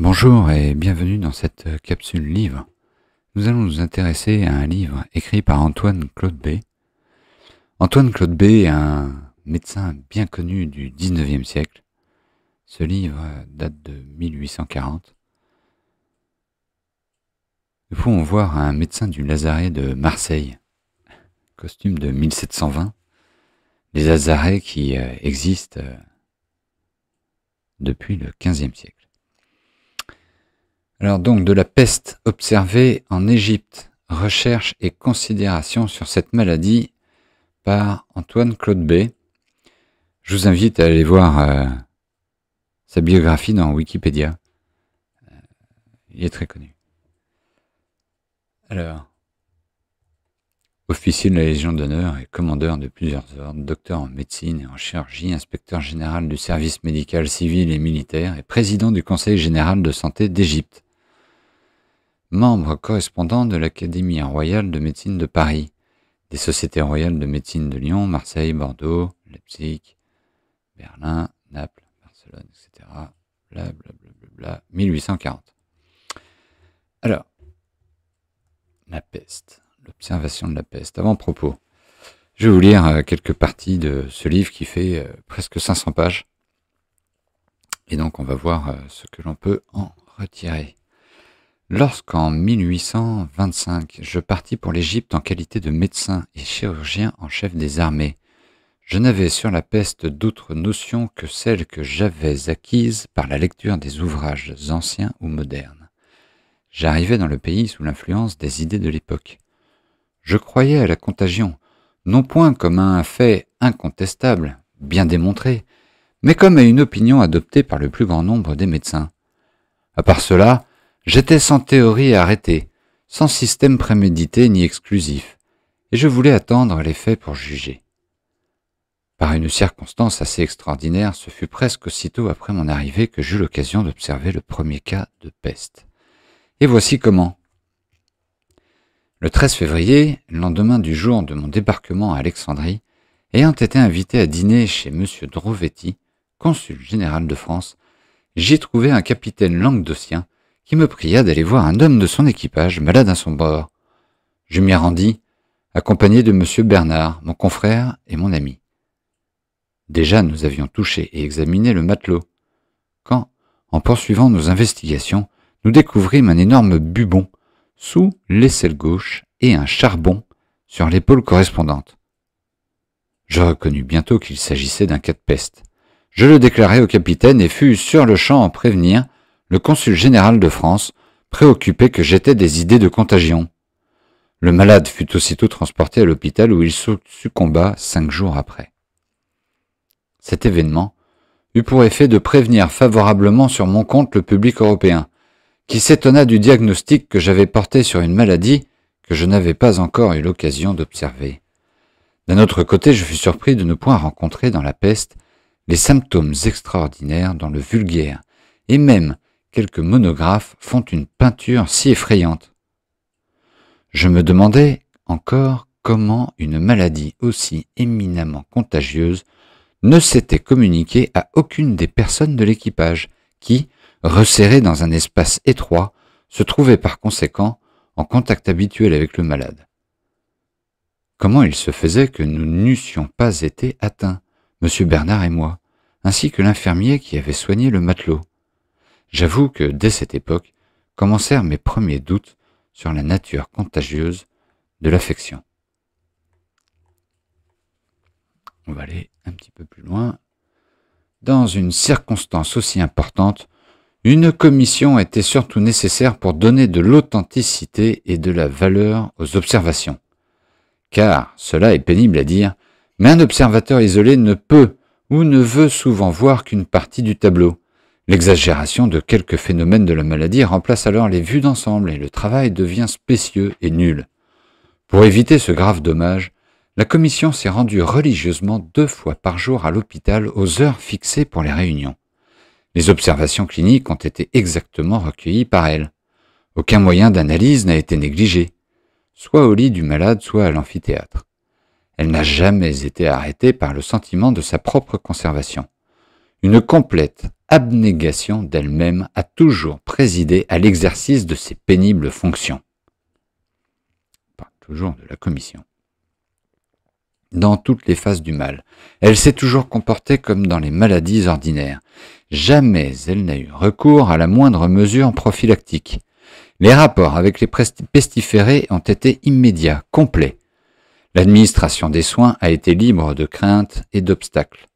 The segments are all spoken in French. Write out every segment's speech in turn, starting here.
Bonjour et bienvenue dans cette capsule livre. Nous allons nous intéresser à un livre écrit par Antoine Claude B. Antoine Claude B est un médecin bien connu du XIXe siècle. Ce livre date de 1840. Nous pouvons voir un médecin du lazaret de Marseille, costume de 1720. Les lazarets qui existent depuis le XVe siècle. Alors donc de la peste observée en Égypte, recherche et considération sur cette maladie par Antoine Claude B. Je vous invite à aller voir sa biographie dans Wikipédia. Il est très connu. Alors, officier de la Légion d'honneur et commandeur de plusieurs ordres, docteur en médecine et en chirurgie, inspecteur général du service médical civil et militaire et président du Conseil général de santé d'Égypte. Membre correspondant de l'Académie royale de médecine de Paris, des sociétés royales de médecine de Lyon, Marseille, Bordeaux, Leipzig, Berlin, Naples, Barcelone, etc. Blablabla, 1840. Alors, la peste, l'observation de la peste. Avant-propos, je vais vous lire quelques parties de ce livre qui fait presque 500 pages. Et donc, on va voir ce que l'on peut en retirer. Lorsqu'en 1825, je partis pour l'Égypte en qualité de médecin et chirurgien en chef des armées, je n'avais sur la peste d'autres notions que celles que j'avais acquises par la lecture des ouvrages anciens ou modernes. J'arrivais dans le pays sous l'influence des idées de l'époque. Je croyais à la contagion, non point comme à un fait incontestable, bien démontré, mais comme à une opinion adoptée par le plus grand nombre des médecins. À part cela, j'étais sans théorie arrêtée, sans système prémédité ni exclusif, et je voulais attendre les faits pour juger. Par une circonstance assez extraordinaire, ce fut presque aussitôt après mon arrivée que j'eus l'occasion d'observer le premier cas de peste. Et voici comment. Le 13 février, lendemain du jour de mon débarquement à Alexandrie, ayant été invité à dîner chez M. Drovetti, consul général de France, j'y trouvai un capitaine languedocien qui me pria d'aller voir un homme de son équipage malade à son bord. Je m'y rendis, accompagné de M. Bernard, mon confrère et mon ami. Déjà nous avions touché et examiné le matelot, quand, en poursuivant nos investigations, nous découvrîmes un énorme bubon sous l'aisselle gauche et un charbon sur l'épaule correspondante. Je reconnus bientôt qu'il s'agissait d'un cas de peste. Je le déclarai au capitaine et fus sur le champ en prévenir le consul général de France, préoccupé que j'étais des idées de contagion. Le malade fut aussitôt transporté à l'hôpital où il succomba 5 jours après. Cet événement eut pour effet de prévenir favorablement sur mon compte le public européen, qui s'étonna du diagnostic que j'avais porté sur une maladie que je n'avais pas encore eu l'occasion d'observer. D'un autre côté, je fus surpris de ne point rencontrer dans la peste les symptômes extraordinaires dont le vulgaire et même quelques monographes font une peinture si effrayante. Je me demandais encore comment une maladie aussi éminemment contagieuse ne s'était communiquée à aucune des personnes de l'équipage qui, resserrées dans un espace étroit, se trouvaient par conséquent en contact habituel avec le malade. Comment il se faisait que nous n'eussions pas été atteints, M. Bernard et moi, ainsi que l'infirmier qui avait soigné le matelot? J'avoue que, dès cette époque, commencèrent mes premiers doutes sur la nature contagieuse de l'affection. On va aller un petit peu plus loin. Dans une circonstance aussi importante, une commission était surtout nécessaire pour donner de l'authenticité et de la valeur aux observations. Car, cela est pénible à dire, mais un observateur isolé ne peut ou ne veut souvent voir qu'une partie du tableau. L'exagération de quelques phénomènes de la maladie remplace alors les vues d'ensemble et le travail devient spécieux et nul. Pour éviter ce grave dommage, la commission s'est rendue religieusement 2 fois par jour à l'hôpital aux heures fixées pour les réunions. Les observations cliniques ont été exactement recueillies par elle. Aucun moyen d'analyse n'a été négligé, soit au lit du malade, soit à l'amphithéâtre. Elle n'a jamais été arrêtée par le sentiment de sa propre conservation. Une complète abnégation d'elle-même a toujours présidé à l'exercice de ses pénibles fonctions. On parle toujours de la commission. Dans toutes les phases du mal, elle s'est toujours comportée comme dans les maladies ordinaires. Jamais elle n'a eu recours à la moindre mesure prophylactique. Les rapports avec les pestiférés ont été immédiats, complets. L'administration des soins a été libre de craintes et d'obstacles.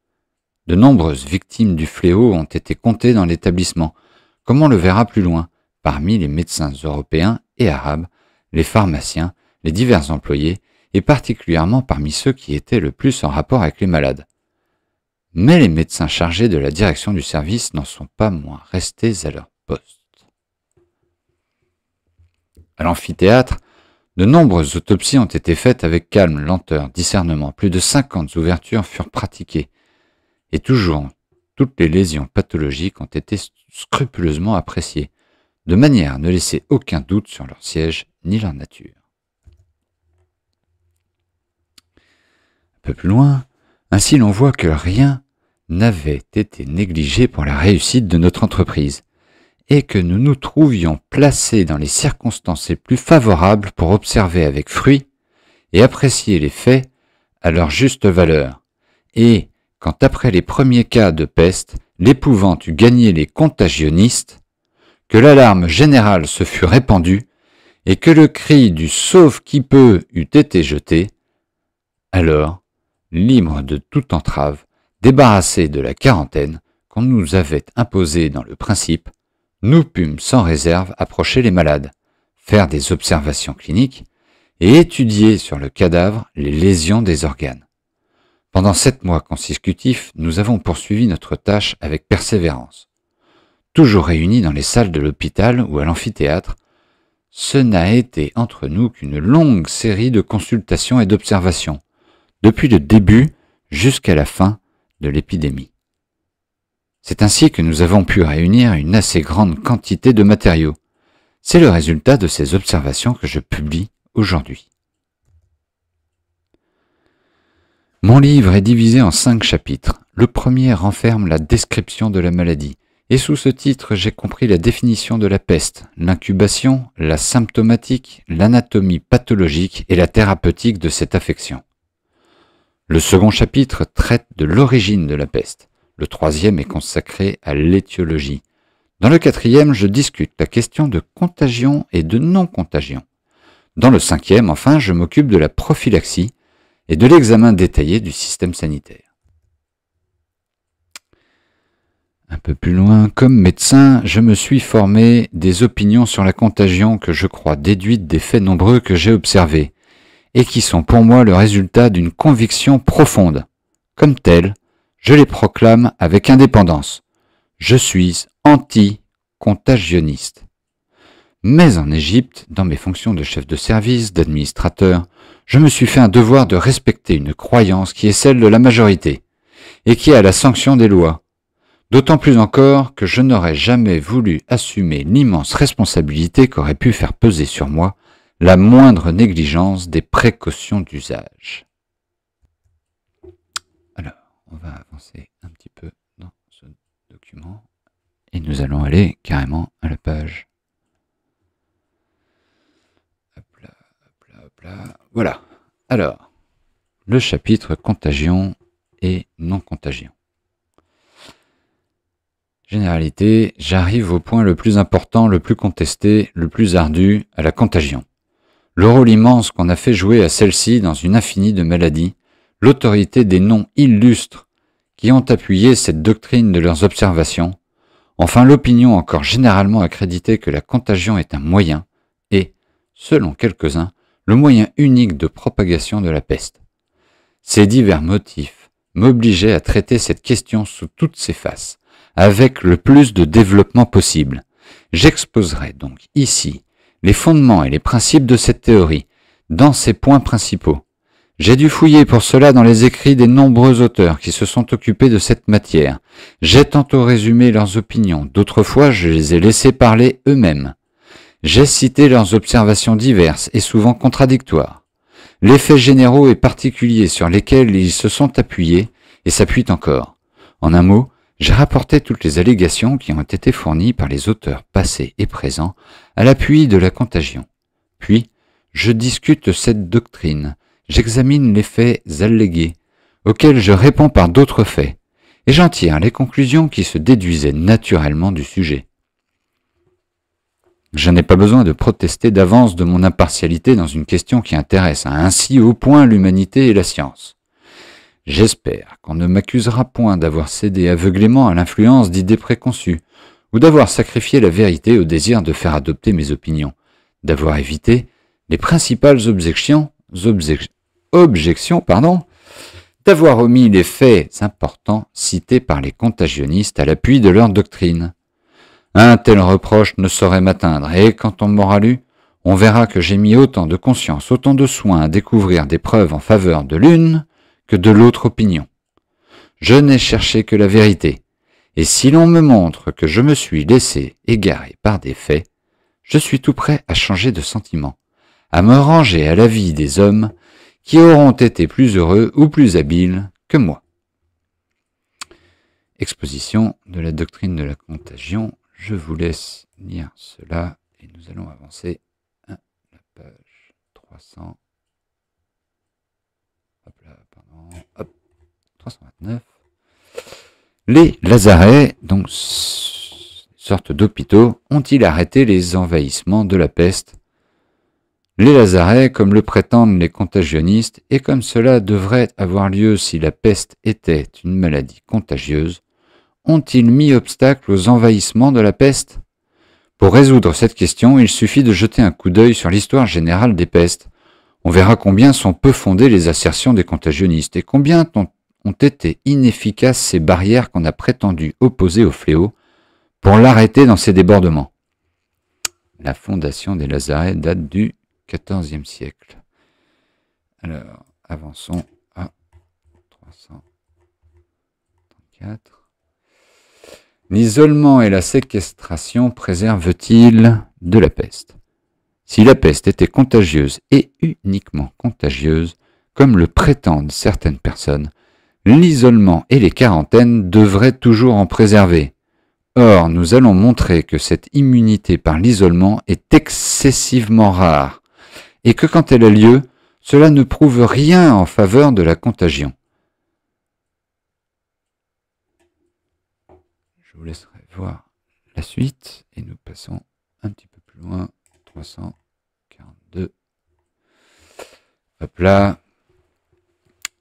De nombreuses victimes du fléau ont été comptées dans l'établissement, comme on le verra plus loin, parmi les médecins européens et arabes, les pharmaciens, les divers employés, et particulièrement parmi ceux qui étaient le plus en rapport avec les malades. Mais les médecins chargés de la direction du service n'en sont pas moins restés à leur poste. À l'amphithéâtre, de nombreuses autopsies ont été faites avec calme, lenteur, discernement. Plus de 50 ouvertures furent pratiquées. Et toujours, toutes les lésions pathologiques ont été scrupuleusement appréciées, de manière à ne laisser aucun doute sur leur siège ni leur nature. Un peu plus loin, ainsi l'on voit que rien n'avait été négligé pour la réussite de notre entreprise, et que nous nous trouvions placés dans les circonstances les plus favorables pour observer avec fruit et apprécier les faits à leur juste valeur. Et, quand après les premiers cas de peste, l'épouvante eut gagné les contagionnistes, que l'alarme générale se fut répandue, et que le cri du « sauve qui peut » eût été jeté, alors, libres de toute entrave, débarrassés de la quarantaine qu'on nous avait imposée dans le principe, nous pûmes sans réserve approcher les malades, faire des observations cliniques et étudier sur le cadavre les lésions des organes. Pendant 7 mois consécutifs, nous avons poursuivi notre tâche avec persévérance. Toujours réunis dans les salles de l'hôpital ou à l'amphithéâtre, ce n'a été entre nous qu'une longue série de consultations et d'observations, depuis le début jusqu'à la fin de l'épidémie. C'est ainsi que nous avons pu réunir une assez grande quantité de matériaux. C'est le résultat de ces observations que je publie aujourd'hui. Mon livre est divisé en 5 chapitres. Le premier renferme la description de la maladie, et sous ce titre j'ai compris la définition de la peste, l'incubation, la symptomatique, l'anatomie pathologique et la thérapeutique de cette affection. Le second chapitre traite de l'origine de la peste. Le troisième est consacré à l'étiologie. Dans le quatrième, je discute la question de contagion et de non-contagion. Dans le cinquième, enfin, je m'occupe de la prophylaxie et de l'examen détaillé du système sanitaire. Un peu plus loin, comme médecin, je me suis formé des opinions sur la contagion que je crois déduites des faits nombreux que j'ai observés et qui sont pour moi le résultat d'une conviction profonde. Comme telle, je les proclame avec indépendance. Je suis anti-contagionniste. Mais en Égypte, dans mes fonctions de chef de service, d'administrateur, je me suis fait un devoir de respecter une croyance qui est celle de la majorité et qui est à la sanction des lois. D'autant plus encore que je n'aurais jamais voulu assumer l'immense responsabilité qu'aurait pu faire peser sur moi la moindre négligence des précautions d'usage. Alors, on va avancer un petit peu dans ce document et nous allons aller carrément à la page. Hop là, hop là, hop là. Voilà. Alors, le chapitre contagion et non-contagion. Généralité, j'arrive au point le plus important, le plus contesté, le plus ardu, à la contagion. Le rôle immense qu'on a fait jouer à celle-ci dans une infinie de maladies, l'autorité des noms illustres qui ont appuyé cette doctrine de leurs observations, enfin l'opinion encore généralement accréditée que la contagion est un moyen et, selon quelques-uns, le moyen unique de propagation de la peste. Ces divers motifs m'obligeaient à traiter cette question sous toutes ses faces, avec le plus de développement possible. J'exposerai donc ici les fondements et les principes de cette théorie, dans ses points principaux. J'ai dû fouiller pour cela dans les écrits des nombreux auteurs qui se sont occupés de cette matière. J'ai tantôt résumé leurs opinions, d'autres fois je les ai laissés parler eux-mêmes. J'ai cité leurs observations diverses et souvent contradictoires, les faits généraux et particuliers sur lesquels ils se sont appuyés et s'appuient encore. En un mot, J'ai rapporté toutes les allégations qui ont été fournies par les auteurs passés et présents à l'appui de la contagion. Puis, je discute cette doctrine, j'examine les faits allégués, auxquels je réponds par d'autres faits, et j'en tire les conclusions qui se déduisaient naturellement du sujet. Je n'ai pas besoin de protester d'avance de mon impartialité dans une question qui intéresse ainsi au point l'humanité et la science. J'espère qu'on ne m'accusera point d'avoir cédé aveuglément à l'influence d'idées préconçues, ou d'avoir sacrifié la vérité au désir de faire adopter mes opinions, d'avoir évité les principales objections, d'avoir omis les faits importants cités par les contagionnistes à l'appui de leur doctrine. Un tel reproche ne saurait m'atteindre, et quand on m'aura lu, on verra que j'ai mis autant de conscience, autant de soin à découvrir des preuves en faveur de l'une que de l'autre opinion. Je n'ai cherché que la vérité, et si l'on me montre que je me suis laissé égarer par des faits, je suis tout prêt à changer de sentiment, à me ranger à l'avis des hommes qui auront été plus heureux ou plus habiles que moi. Exposition de la doctrine de la contagion. Je vous laisse lire cela et nous allons avancer à la page 300. 329. Les lazarets, donc sorte d'hôpitaux, ont-ils arrêté les envahissements de la peste? Les lazarets, comme le prétendent les contagionnistes, et comme cela devrait avoir lieu si la peste était une maladie contagieuse, ont-ils mis obstacle aux envahissements de la peste? Pour résoudre cette question, il suffit de jeter un coup d'œil sur l'histoire générale des pestes. On verra combien sont peu fondées les assertions des contagionnistes et combien ont été inefficaces ces barrières qu'on a prétendu opposer au fléau pour l'arrêter dans ses débordements. La fondation des lazarets date du XIVe siècle. Alors, avançons à 334. L'isolement et la séquestration préservent-ils de la peste? Si la peste était contagieuse et uniquement contagieuse, comme le prétendent certaines personnes, l'isolement et les quarantaines devraient toujours en préserver. Or, nous allons montrer que cette immunité par l'isolement est excessivement rare, et que quand elle a lieu, cela ne prouve rien en faveur de la contagion. Je vous laisserai voir la suite et nous passons un petit peu plus loin. 342. Hop là.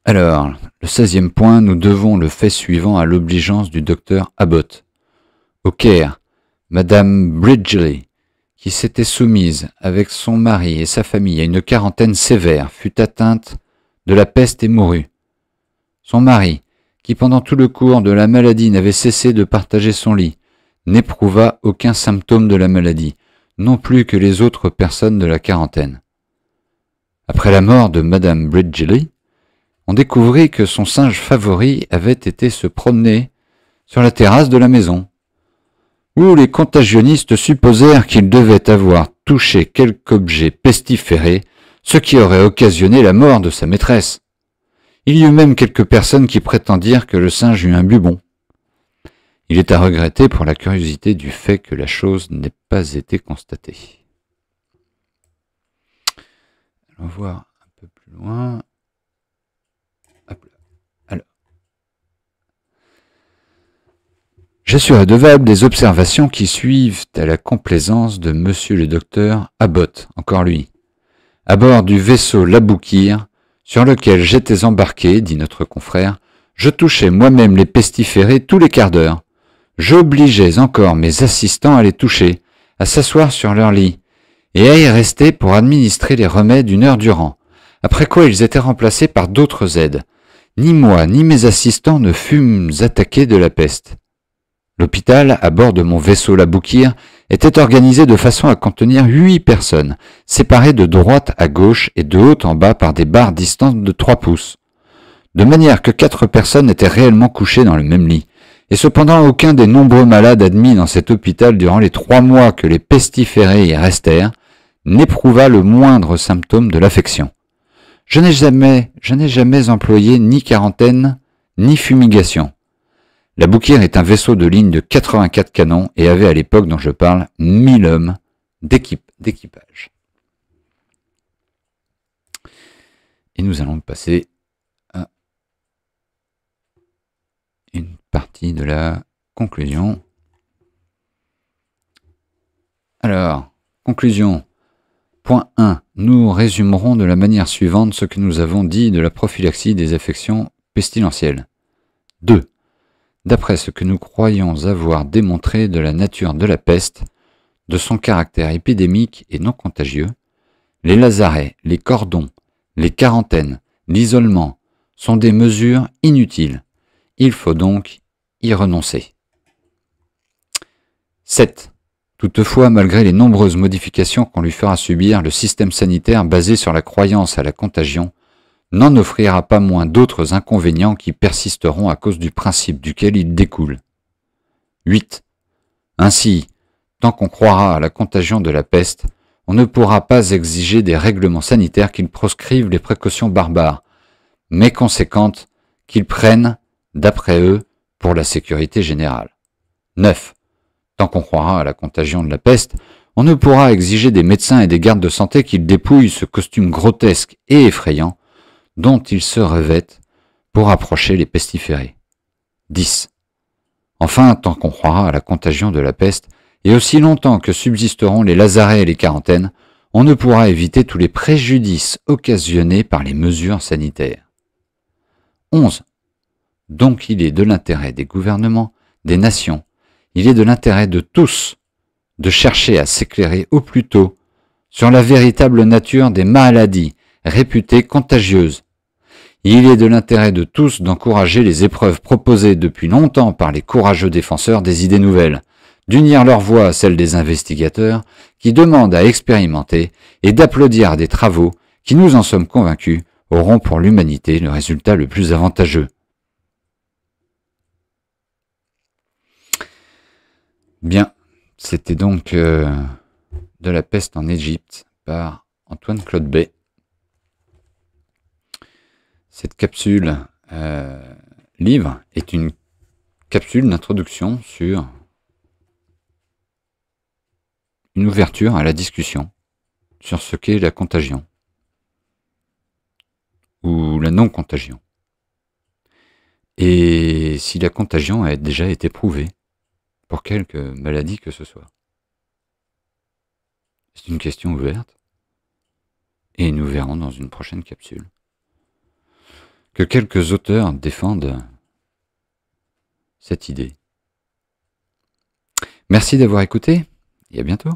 Alors, le 16e point, nous devons le fait suivant à l'obligeance du docteur Abbott. Au Caire, Madame Bridgley, qui s'était soumise avec son mari et sa famille à une quarantaine sévère, fut atteinte de la peste et mourut. Son mari, qui pendant tout le cours de la maladie n'avait cessé de partager son lit, n'éprouva aucun symptôme de la maladie, non plus que les autres personnes de la quarantaine. Après la mort de Madame Bridgley, on découvrit que son singe favori avait été se promener sur la terrasse de la maison, où les contagionnistes supposèrent qu'il devait avoir touché quelque objet pestiféré, ce qui aurait occasionné la mort de sa maîtresse. Il y eut même quelques personnes qui prétendirent que le singe eut un bubon. Il est à regretter pour la curiosité du fait que la chose n'ait pas été constatée. Allons voir un peu plus loin. Hop là. Alors. Je suis redevable des observations qui suivent à la complaisance de monsieur le docteur Abbott, encore lui. À bord du vaisseau l'Aboukir, sur lequel j'étais embarqué, dit notre confrère, je touchais moi-même les pestiférés tous les quarts d'heure. J'obligeais encore mes assistants à les toucher, à s'asseoir sur leur lit, et à y rester pour administrer les remèdes 1 heure durant, après quoi ils étaient remplacés par d'autres aides. Ni moi, ni mes assistants ne fûmes attaqués de la peste. L'hôpital, à bord de mon vaisseau l'Aboukir, était organisé de façon à contenir 8 personnes, séparées de droite à gauche et de haut en bas par des barres distantes de 3 pouces. De manière que 4 personnes étaient réellement couchées dans le même lit. Et cependant, aucun des nombreux malades admis dans cet hôpital durant les 3 mois que les pestiférés y restèrent n'éprouva le moindre symptôme de l'affection. Je n'ai jamais employé ni quarantaine, ni fumigation. La Bouquière est un vaisseau de ligne de 84 canons et avait à l'époque dont je parle 1000 hommes d'équipage. Et nous allons passer à une partie de la conclusion. Alors, conclusion. Point 1. Nous résumerons de la manière suivante ce que nous avons dit de la prophylaxie des affections pestilentielles. 2. D'après ce que nous croyons avoir démontré de la nature de la peste, de son caractère épidémique et non contagieux, les lazarets, les cordons, les quarantaines, l'isolement sont des mesures inutiles. Il faut donc y renoncer. 7. Toutefois, malgré les nombreuses modifications qu'on lui fera subir, le système sanitaire basé sur la croyance à la contagion n'en offrira pas moins d'autres inconvénients qui persisteront à cause du principe duquel il découle. 8. Ainsi, tant qu'on croira à la contagion de la peste, on ne pourra pas exiger des règlements sanitaires qu'ils proscrivent les précautions barbares, mais conséquentes qu'ils prennent, d'après eux, pour la sécurité générale. 9. Tant qu'on croira à la contagion de la peste, on ne pourra exiger des médecins et des gardes de santé qu'ils dépouillent ce costume grotesque et effrayant dont ils se revêtent pour approcher les pestiférés. 10. Enfin, tant qu'on croira à la contagion de la peste, et aussi longtemps que subsisteront les lazarets et les quarantaines, on ne pourra éviter tous les préjudices occasionnés par les mesures sanitaires. 11. Donc il est de l'intérêt des gouvernements, des nations, il est de l'intérêt de tous de chercher à s'éclairer au plus tôt sur la véritable nature des maladies réputées contagieuses. Il est de l'intérêt de tous d'encourager les épreuves proposées depuis longtemps par les courageux défenseurs des idées nouvelles, d'unir leur voix à celle des investigateurs qui demandent à expérimenter et d'applaudir à des travaux qui, nous en sommes convaincus, auront pour l'humanité le résultat le plus avantageux. Bien, c'était donc de la peste en Égypte par Antoine-Claude Bay. Cette capsule livre est une capsule d'introduction sur une ouverture à la discussion sur ce qu'est la contagion ou la non-contagion. Et si la contagion a déjà été prouvée pour quelque maladie que ce soit. C'est une question ouverte et nous verrons dans une prochaine capsule que quelques auteurs défendent cette idée. Merci d'avoir écouté et à bientôt.